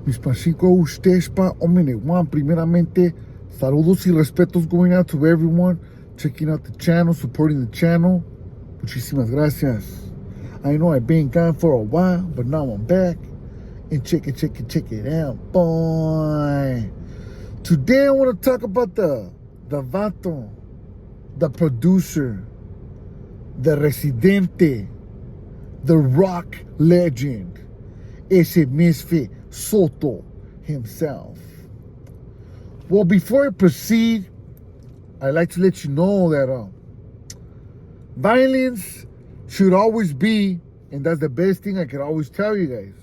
Mis pasico ustedes pa Juan. Primeramente, saludos y respetos going out to everyone checking out the channel, supporting the channel. Muchísimas gracias. I know I've been gone for a while, but now I'm back. And check it out, boy. Today I want to talk about the vato, the producer, the residente, the rock legend, ese misfit Soto himself. Well, before I proceed, I'd like to let you know that violence should always be, and that's the best thing I could always tell you guys.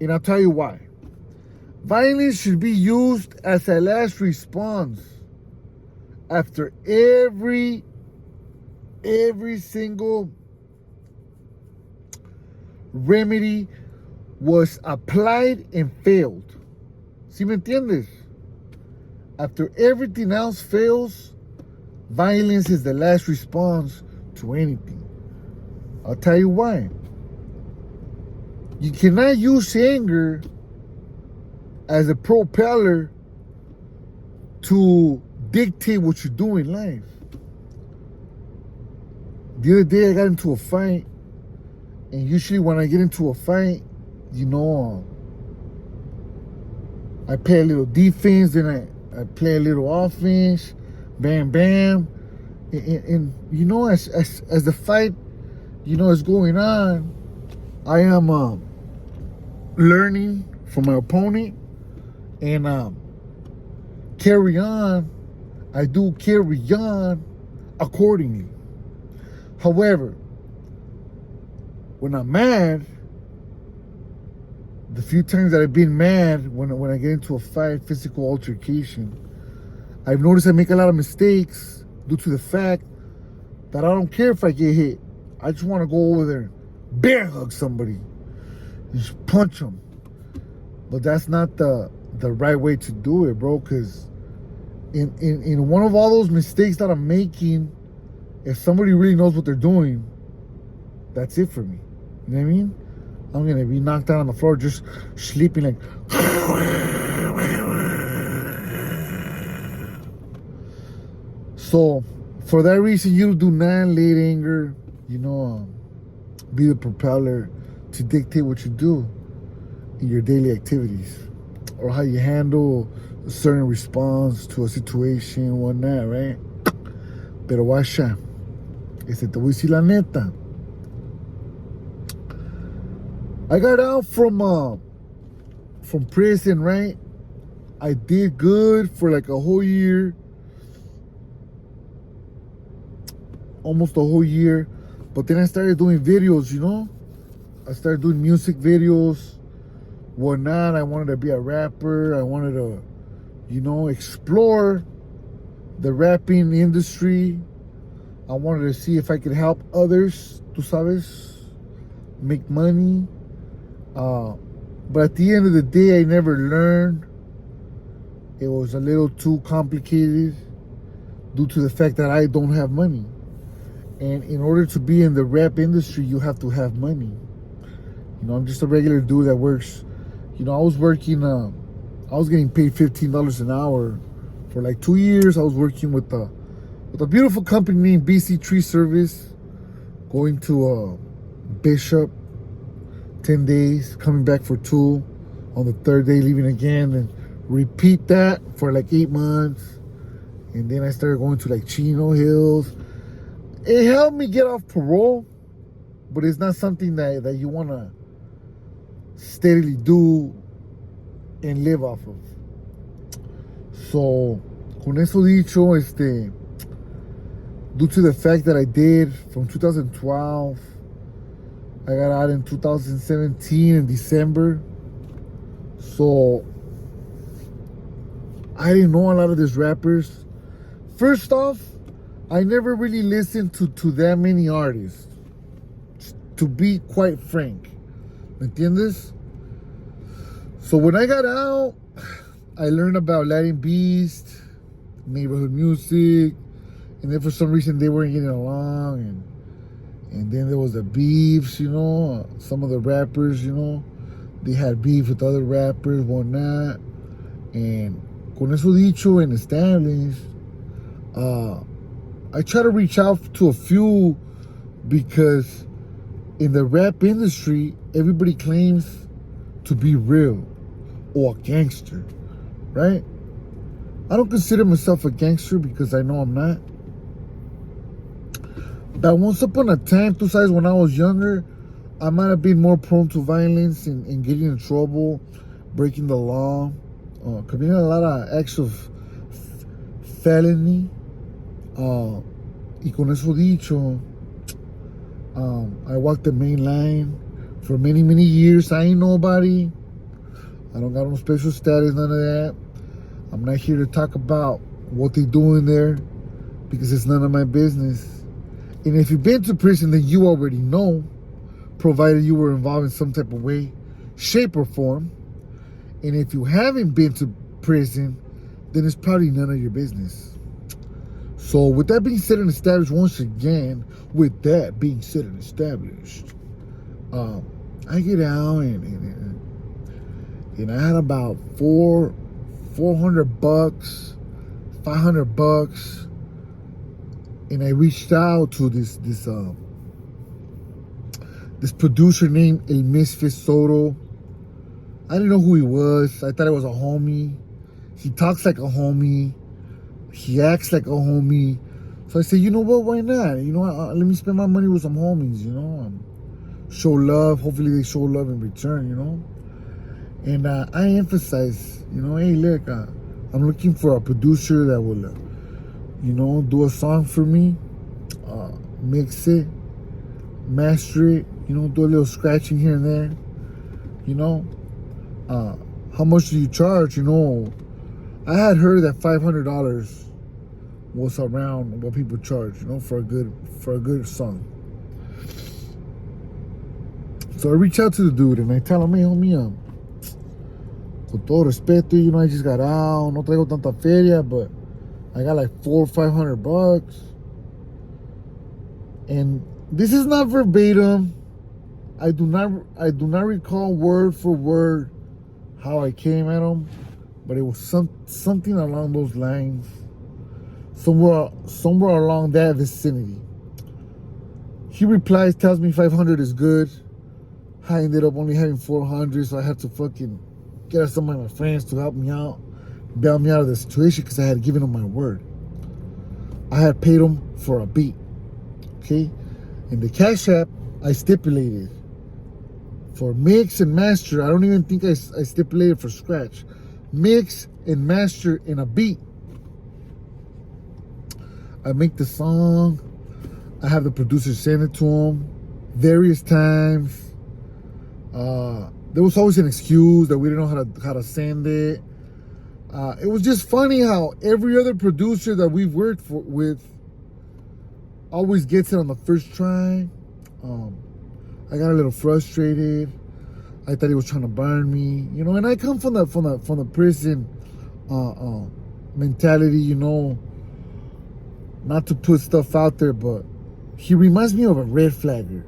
And I'll tell you why. Violence should be used as a last response after every single remedy was applied and failed. ¿Sí me entiendes? After everything else fails, violence is the last response to anything. I'll tell you why. You cannot use anger as a propeller to dictate what you do in life. The other day I got into a fight, and usually when I get into a fight, you know, I play a little defense, then I play a little offense, bam, bam. And you know, as the fight, you know, is going on, I am learning from my opponent and carry on. I do carry on accordingly. However, when I'm mad, the few times that I've been mad when I get into a fight, physical altercation, I've noticed I make a lot of mistakes due to the fact that I don't care if I get hit. I just want to go over there and bear hug somebody, just punch them. But that's not the right way to do it, bro, because in one of all those mistakes that I'm making, if somebody really knows what they're doing, that's it for me. You know what I mean? I'm going to be knocked out on the floor just sleeping like... So, for that reason, you do not let anger, you know, be the propeller to dictate what you do in your daily activities or how you handle a certain response to a situation, whatnot, right? Pero guacha, te voy a decir la neta. I got out from prison, right? I did good for like a whole year. Almost a whole year. But then I started doing videos, you know? I started doing music videos, whatnot. I wanted to be a rapper. I wanted to, you know, explore the rapping industry. I wanted to see if I could help others, tú sabes, make money. But at the end of the day, I never learned. It was a little too complicated due to the fact that I don't have money. And in order to be in the rap industry, you have to have money. You know, I'm just a regular dude that works. You know, I was working, I was getting paid $15 an hour for like 2 years. I was working with a beautiful company named BC Tree Service, going to Bishop, 10 days, coming back for 2, on the 3rd day leaving again, and repeat that for like 8 months. And then I started going to like Chino Hills. It helped me get off parole, but it's not something that you want to steadily do and live off of. So, con eso dicho, due to the fact that I did from 2012, I got out in 2017 in December. So I didn't know a lot of these rappers. First off, I never really listened to that many artists, to be quite frank. ¿Me entiendes? So when I got out, I learned about Latin Beast, neighborhood music, and then for some reason they weren't getting along, and then there was the beefs, you know, some of the rappers, you know, They had beef with other rappers, whatnot. And con eso dicho and established, I try to reach out to a few because in the rap industry, everybody claims to be real or a gangster, right? I don't consider myself a gangster because I know I'm not. But once upon a time, tú sabes, when I was younger, I might have been more prone to violence and getting in trouble, breaking the law, committing a lot of acts of felony. Y con eso dicho, I walked the main line for many, many years. I ain't nobody. I don't got no special status, none of that. I'm not here to talk about what they do in there because it's none of my business. And if you've been to prison, then you already know, provided you were involved in some type of way, shape, or form. And if you haven't been to prison, then it's probably none of your business. So with that being said and established, once again, with that being said and established, I get out and I had about $400, $500, and I reached out to this producer named El Misfit Soto. I didn't know who he was. I thought it was a homie. He talks like a homie. He acts like a homie. So I said, you know what, why not? You know, let me spend my money with some homies, you know. Show love. Hopefully they show love in return, you know. And I emphasize, you know, hey, look, I'm looking for a producer that will, you know, do a song for me, mix it, master it, you know, do a little scratching here and there, you know. How much do you charge? You know, I had heard that $500 was around what people charge, you know, for a good song. So I reach out to the dude and I tell him, hey, homie, con todo respeto, you know, I just got out, no traigo tanta feria, but I got like $400 or $500. And this is not verbatim. I do not recall word for word how I came at him, but it was something along those lines, somewhere along that vicinity. He replies, tells me 500 is good. I ended up only having 400, so I had to fucking get some of my friends to help me out, bail me out of the situation because I had given him my word. I had paid him for a beat, okay? In the Cash App, I stipulated for mix and master. I don't even think I stipulated for scratch. Mix and master in a beat. I make the song. I have the producer send it to him various times. There was always an excuse that we didn't know how to send it. It was just funny how every other producer that we've worked with always gets it on the first try. I got a little frustrated. I thought he was trying to burn me, you know. And I come from the prison mentality, you know. Not to put stuff out there, but he reminds me of a red flagger.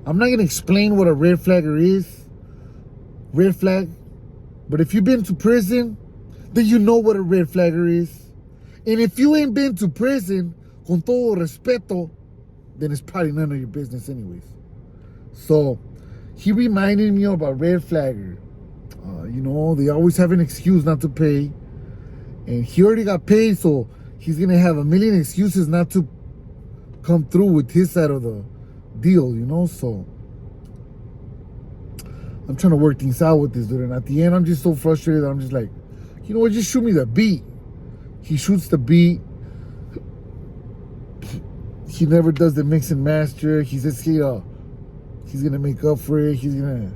I'm not gonna explain what a red flagger is. Red flag. But if you've been to prison, then you know what a red flagger is. And if you ain't been to prison, con todo respeto, then it's probably none of your business anyways. So he reminded me of a red flagger. You know, they always have an excuse not to pay. And he already got paid, so he's gonna have a million excuses not to come through with his side of the deal, you know. So I'm trying to work things out with this dude, and at the end I'm just so frustrated that I'm just like, you know what, just shoot me the beat. He shoots the beat. He never does the mix and master. He says he's gonna make up for it. He's gonna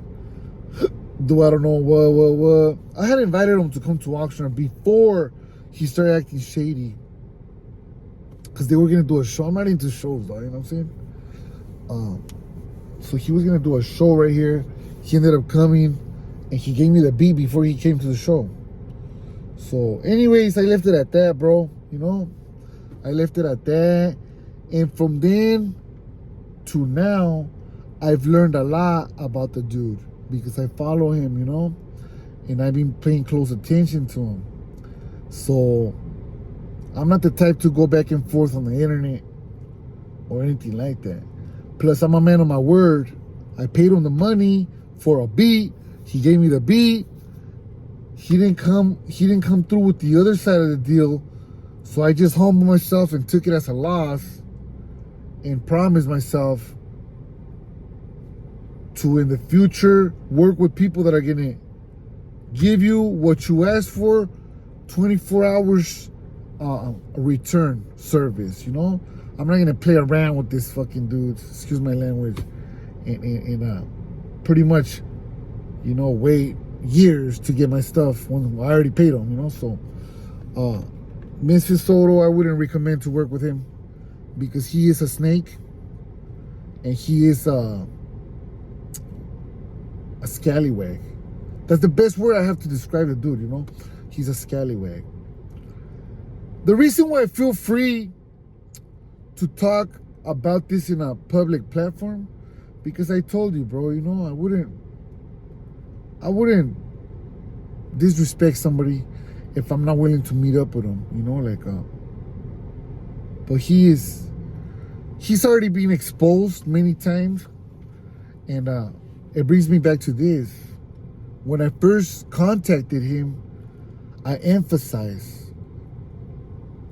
do I don't know what. I had invited him to come to Oxnard before he started acting shady, because they were gonna do a show. I'm not into shows though, you know what I'm saying? So he was gonna do a show right here. He ended up coming, and he gave me the beat before he came to the show. So anyways, I left it at that, bro. You know, I left it at that. And from then to now, I've learned a lot about the dude. because I follow him, you know, and I've been paying close attention to him. So I'm not the type to go back and forth on the internet or anything like that. Plus, I'm a man of my word. I paid him the money for a beat. He gave me the beat. He didn't come through with the other side of the deal. So I just humbled myself and took it as a loss and promised myself to, in the future, work with people that are gonna give you what you asked for, 24 hours return service, you know? I'm not gonna play around with this fucking dude, excuse my language, and pretty much, you know, wait years to get my stuff when I already paid him, you know? So, Mr. Soto, I wouldn't recommend to work with him because he is a snake and he is a scallywag. That's the best word I have to describe the dude, you know? He's a scallywag. The reason why I feel free to talk about this in a public platform, because I told you, bro, you know, I wouldn't disrespect somebody if I'm not willing to meet up with him, you know, like, but he's already been exposed many times, and it brings me back to this. When I first contacted him, I emphasized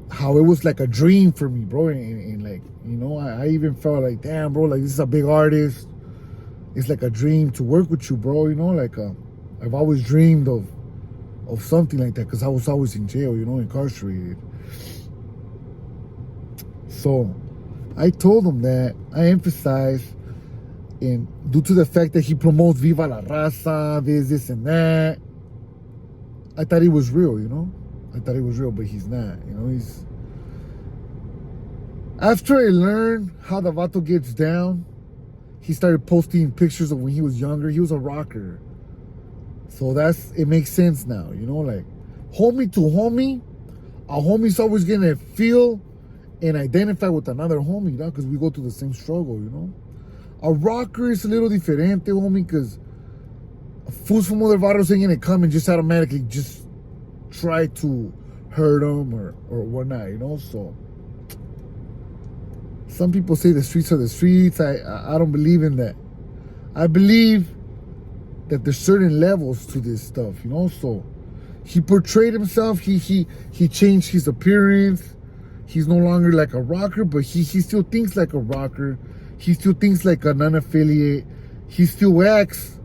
how it was like a dream for me, bro, and like, you know, I even felt like, damn, bro, like, this is a big artist. It's like a dream to work with you, bro, you know, like, I've always dreamed of something like that because I was always in jail, you know, incarcerated. So I told him that, I emphasized, and due to the fact that he promotes Viva la Raza, this and that, I thought he was real, you know? I thought he was real, but he's not, you know? After I learned how the vato gets down, he started posting pictures of when he was younger. He was a rocker. So it makes sense now, you know? Like, homie to homie, a homie's always gonna feel and identify with another homie, you know? Because we go through the same struggle, you know? A rocker is a little diferente, homie, because fools from other barrios ain't gonna come and just automatically just try to hurt them or whatnot, you know? So some people say the streets are the streets. I don't believe in that. I believe that there's certain levels to this stuff, you know? So he portrayed himself, he changed his appearance. He's no longer like a rocker, but he still thinks like a rocker. He still thinks like a non-affiliate. He still acts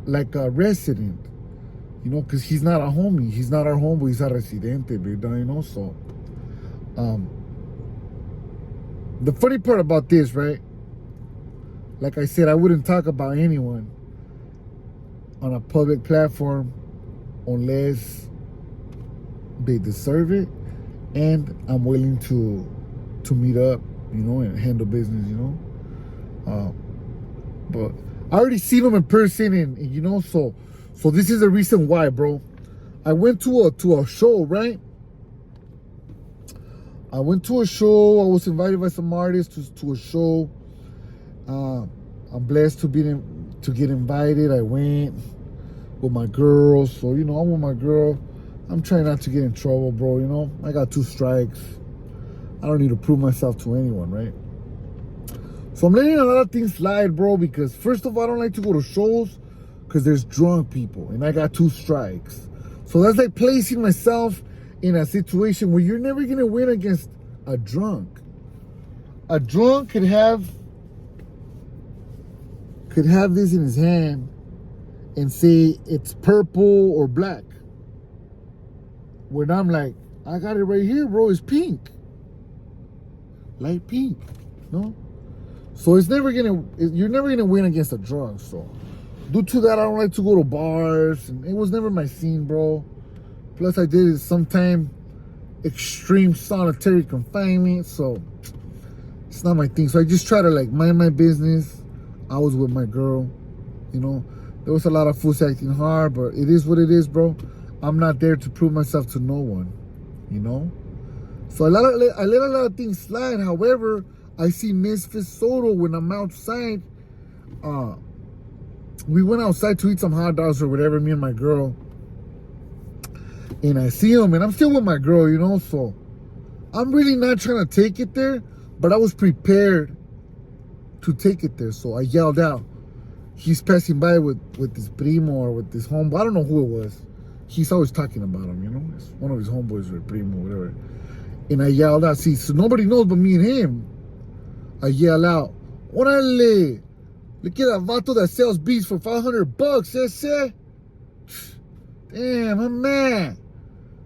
like a resident, you know, because he's not a homie. He's not our homeboy. He's a residente, ¿verdad? You know, so the funny part about this, right? Like I said, I wouldn't talk about anyone on a public platform unless they deserve it, and I'm willing to meet up, you know, and handle business, you know. But I already seen him in person, and you know, so this is the reason why, bro. I went to a show, right? I went to a show. I was invited by some artists to a show. I'm blessed to get invited. I went with my girl, so you know, I'm with my girl. I'm trying not to get in trouble, bro. You know, I got 2 strikes. I don't need to prove myself to anyone, right? So I'm letting a lot of things slide, bro, because first of all, I don't like to go to shows because there's drunk people, and I got 2 strikes. So that's like placing myself in a situation where you're never gonna win against a drunk. A drunk could have this in his hand and say it's purple or black. When I'm like, I got it right here, bro, it's pink. Light pink, no? So you're never gonna win against a drunk. So due to that, I don't like to go to bars, and it was never my scene, bro. Plus I did sometime extreme solitary confinement, so it's not my thing. So I just try to like mind my business. I was with my girl, you know. There was a lot of fools acting hard, but it is what it is, bro. I'm not there to prove myself to no one, you know. So I let a lot of things slide. However, I see Misfit Soto when I'm outside. we went outside to eat some hot dogs or whatever, me and my girl. And I see him, and I'm still with my girl, you know, so I'm really not trying to take it there, but I was prepared to take it there. So I yelled out. He's passing by with this primo or with this homeboy. I don't know who it was. He's always talking about him, you know. It's one of his homeboys or primo, whatever. And I yelled out. See, so nobody knows but me and him. I yell out, Orale, look at that vato that sells beats for $500, ese. Damn, I'm mad.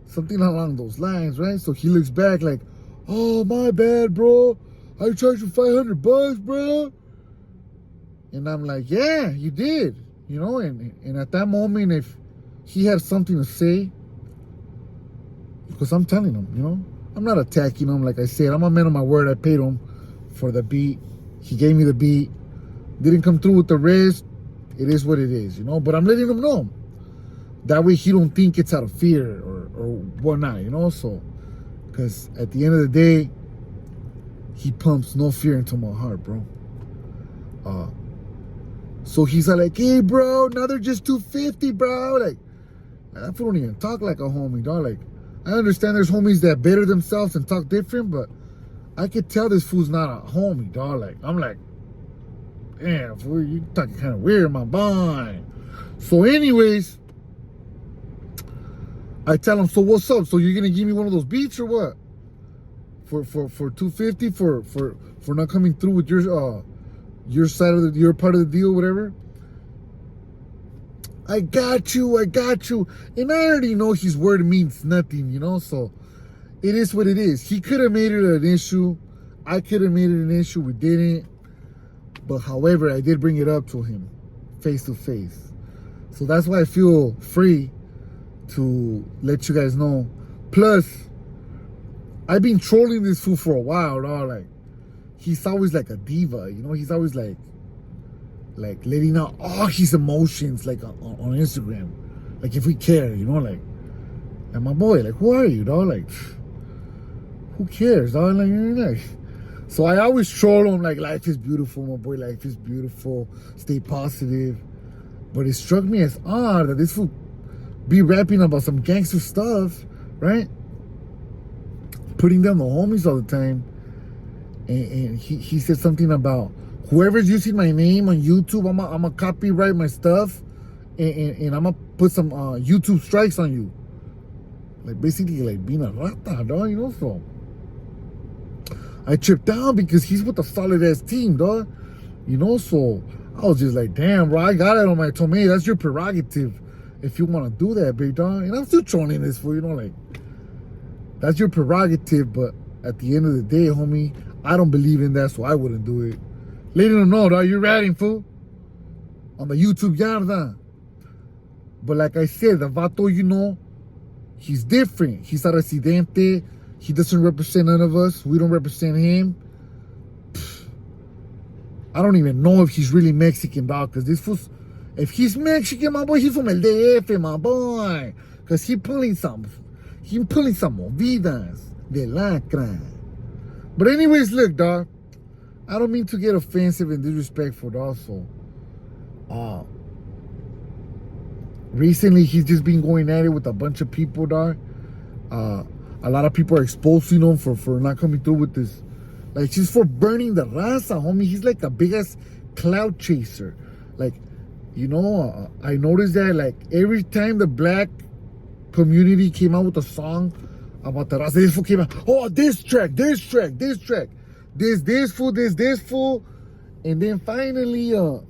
Something along those lines, right? So he looks back like, oh, my bad, bro. I charged you $500, bro. And I'm like, yeah, you did. You know, and at that moment, if he had something to say, because I'm telling him, you know, I'm not attacking him. Like I said, I'm a man of my word. I paid him for the beat. He gave me the beat. Didn't come through with the rest. It is what it is, you know. But I'm letting him know. That way he don't think it's out of fear or whatnot, you know. So, because at the end of the day, he pumps no fear into my heart, bro. So he's like, hey, bro, now they're just $250, bro. Like, that fool don't even talk like a homie, dog. Like, I understand there's homies that better themselves and talk different, but I could tell this fool's not a homie, dog. Like, I'm like, damn, fool, you talking kind of weird, my boy. So anyways, I tell him, so what's up? So you're gonna give me one of those beats or what? For $250 for not coming through with your side of your part of the deal, whatever. I got you. And I already know his word means nothing, you know, so it is what it is. He could have made it an issue. I could have made it an issue. We didn't. But however, I did bring it up to him face to face. So that's why I feel free to let you guys know. Plus, I've been trolling this fool for a while, dog. Like, he's always like a diva, you know. He's always like letting out all his emotions, like on Instagram. Like, if we care, you know, like, and my boy, like, who are you, dog? Like, who cares, dog? Like, so I always troll him, like, life is beautiful, my boy, life is beautiful, stay positive. But it struck me as odd that this fool be rapping about some gangster stuff, right? Putting down the homies all the time. And he said something about whoever's using my name on YouTube, I'm gonna copyright my stuff and I'm gonna put some YouTube strikes on you. Like, basically, like, being a rata, dog, you know. So I tripped out because he's with a solid ass team, dog, you know. So I was just like, damn, bro, I got it on my told me, that's your prerogative if you want to do that, big dog. And I'm still trolling this for, you know, like, that's your prerogative. But at the end of the day, homie, I don't believe in that, so I wouldn't do it. Letting them know, dog, you're ratting, fool, on the YouTube yarda. But like I said, the vato, you know, he's different. He's a residente. He doesn't represent none of us. We don't represent him. I don't even know if he's really Mexican, dog, because this fool's, if he's Mexican, my boy, he's from El DF, my boy. Because he's pulling some movidas de lacra. But anyways, look, dog, I don't mean to get offensive and disrespectful, dog. So, recently he's just been going at it with a bunch of people, dog. A lot of people are exposing him for not coming through with this. Like, just for burning the raza, homie. He's like a big ass cloud chaser. Like, you know, I noticed that, like, every time the black community came out with a song about the raza, this fool came out, oh, this track, this fool. And then finally, you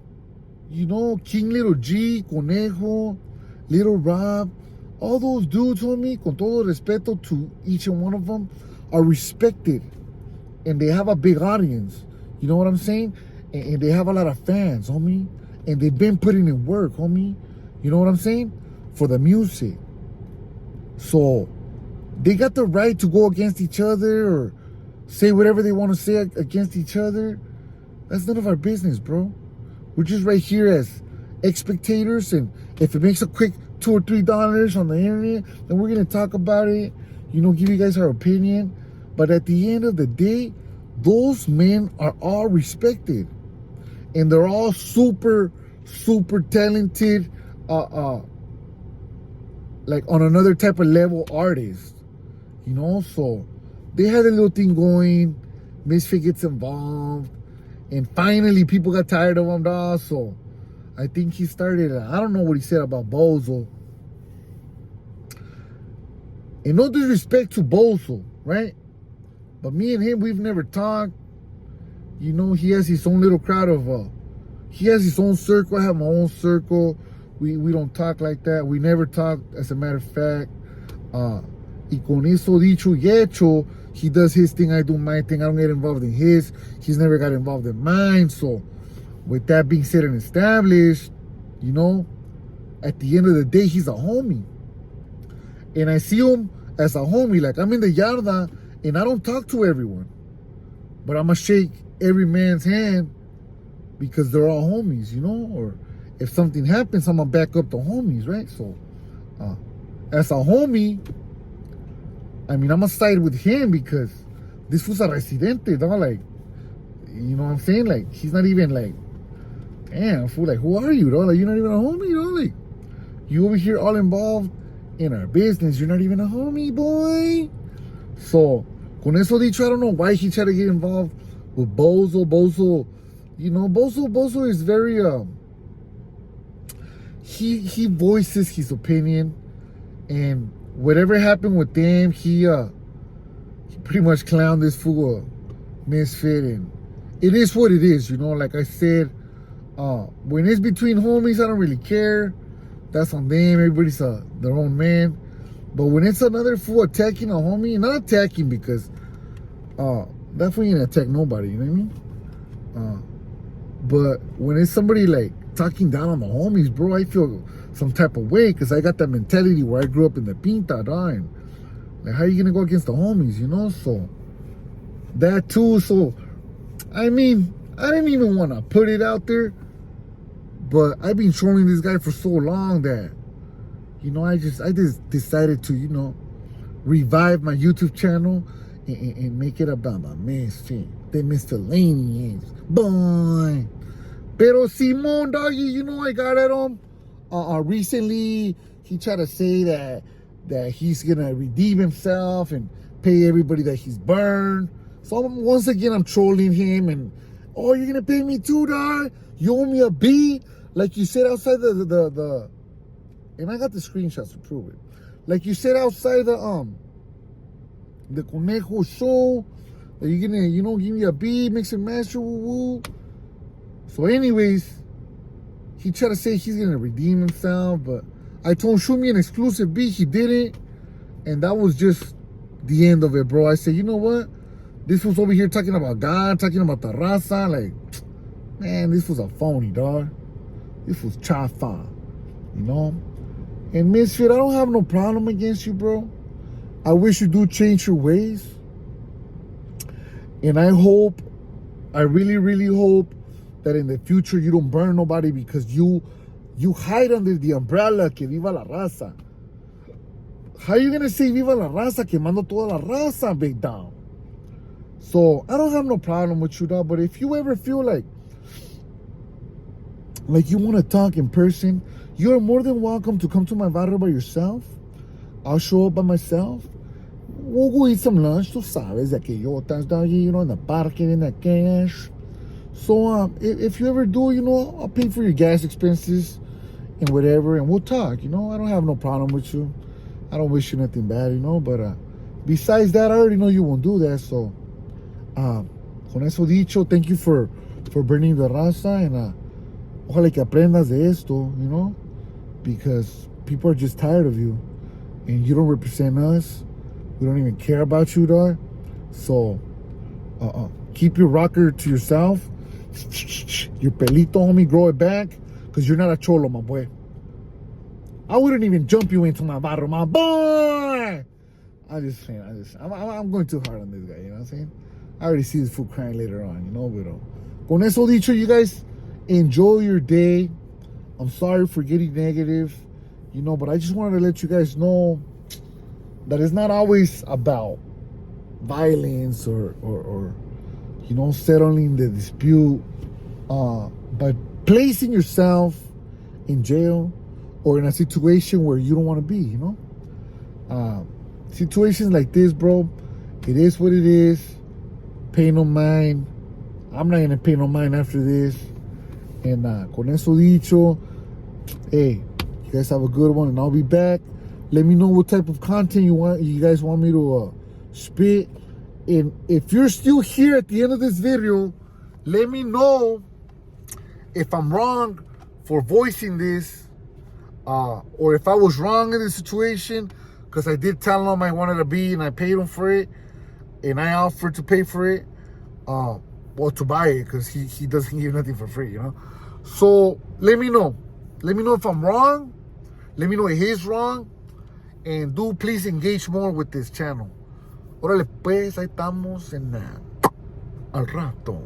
know, King Little G, Conejo, Little Rob, all those dudes, homie, con todo respeto to each and one of them, are respected. And they have a big audience. You know what I'm saying? And they have a lot of fans, homie. And they've been putting in work, homie. You know what I'm saying? For the music. So they got the right to go against each other or say whatever they want to say against each other. That's none of our business, bro. We're just right here as spectators, and if it makes a quick $2 or $3 on the internet, then we're gonna talk about it, you know, give you guys our opinion. But at the end of the day, those men are all respected, and they're all super, super talented, like on another type of level artist, you know. So they had a little thing going. Misfit gets involved, and finally people got tired of him, dog. So I think he started. I don't know what he said about Bozo. And no disrespect to Bozo, right? But me and him, we've never talked. You know, he has his own little crowd of, he has his own circle. I have my own circle. We don't talk like that. We never talk, as a matter of fact. Y con eso dicho y hecho, he does his thing, I do my thing. I don't get involved in his. He's never got involved in mine. So, with that being said and established, you know, at the end of the day, he's a homie. And I see him as a homie. Like, I'm in the yarda, and I don't talk to everyone. But I'm going to shake every man's hand because they're all homies, you know? Or if something happens, I'm going to back up the homies, right? So, as a homie, I mean, I'm going to side with him because this was a residente, dog. Like, you know what I'm saying? Like, he's not even like, damn, fool, like, who are you, dog? Like, you're not even a homie, dog. Like, you over here all involved in our business. You're not even a homie, boy. So, con eso dicho, I don't know why he tried to get involved with Bozo. Bozo, you know, Bozo is very, he voices his opinion, and whatever happened with them, he pretty much clowned this fool Misfit, and it is what it is, you know. Like I said, when it's between homies, I don't really care. That's on them. Everybody's their own man. But when it's another fool attacking a homie, not attacking because that fool ain't attack nobody, you know what I mean? But when it's somebody like talking down on the homies, bro, I feel some type of way because I got that mentality where I grew up in the Pinta, dog. And like, how you gonna go against the homies, you know? So that too. So I mean, I didn't even want to put it out there, but I've been trolling this guy for so long that, you know, I just decided to, you know, revive my YouTube channel and make it about my Misfit, the Misfitllanous, boy. Pero Simon, doggy, you know, I got at him recently. He tried to say that he's gonna redeem himself and pay everybody that he's burned. So once again, I'm trolling him, and oh, you're gonna pay me too, dog? You owe me a beat, like you said outside the and I got the screenshots to prove it. Like you said outside the Conejo show, that you're gonna, you know, give me a beat, mix and master, woo. So anyways, he tried to say he's gonna redeem himself, but I told him show me an exclusive beat. He didn't, and that was just the end of it, bro. I said, you know what? This was over here talking about God, talking about the raza. Like, man, this was a phony, dog. This was chafa, you know? And Misfit, I don't have no problem against you, bro. I wish you do change your ways. And I hope, I really, really hope that in the future you don't burn nobody because you hide under the umbrella que viva la raza. How you gonna say viva la raza quemando toda la raza, big down? So I don't have no problem with you, dog. But if you ever feel like you want to talk in person, you're more than welcome to come to my barrio by yourself. I'll show up by myself. We'll go eat some lunch. Tú sabes de aquellotas, doggy, you know, in the parque, in the cash. So if you ever do, you know, I'll pay for your gas expenses and whatever, and we'll talk, you know. I don't have no problem with you. I don't wish you nothing bad, you know. But besides that, I already know you won't do that. So con eso dicho, thank you for burning the raza, and ojalá que aprendas de esto, you know, because people are just tired of you, and you don't represent us. We don't even care about you, dog. So keep your rocker to yourself. Your pelito, homie, grow it back, because you're not a cholo, my boy. I wouldn't even jump you into my barrio, my boy. I'm going too hard on this guy, you know what I'm saying? I already see this fool crying later on, you know, but con eso dicho, you guys enjoy your day. I'm sorry for getting negative, you know, but I just wanted to let you guys know that it's not always about violence or you know, settling the dispute by placing yourself in jail or in a situation where you don't want to be, you know? Situations like this, bro, it is what it is. Pay no mind. I'm not gonna pay no mind after this. And con eso dicho, hey, you guys have a good one, and I'll be back. Let me know what type of content you guys want me to spit. And if you're still here at the end of this video, let me know if I'm wrong for voicing this, or if I was wrong in this situation, because I did tell him I wanted to be, and I paid him for it, and I offered to pay for it, well, to buy it, because he doesn't give nothing for free, you know. So let me know if I'm wrong. Let me know if he's wrong, and do please engage more with this channel. Órale pues, ahí estamos en al rato.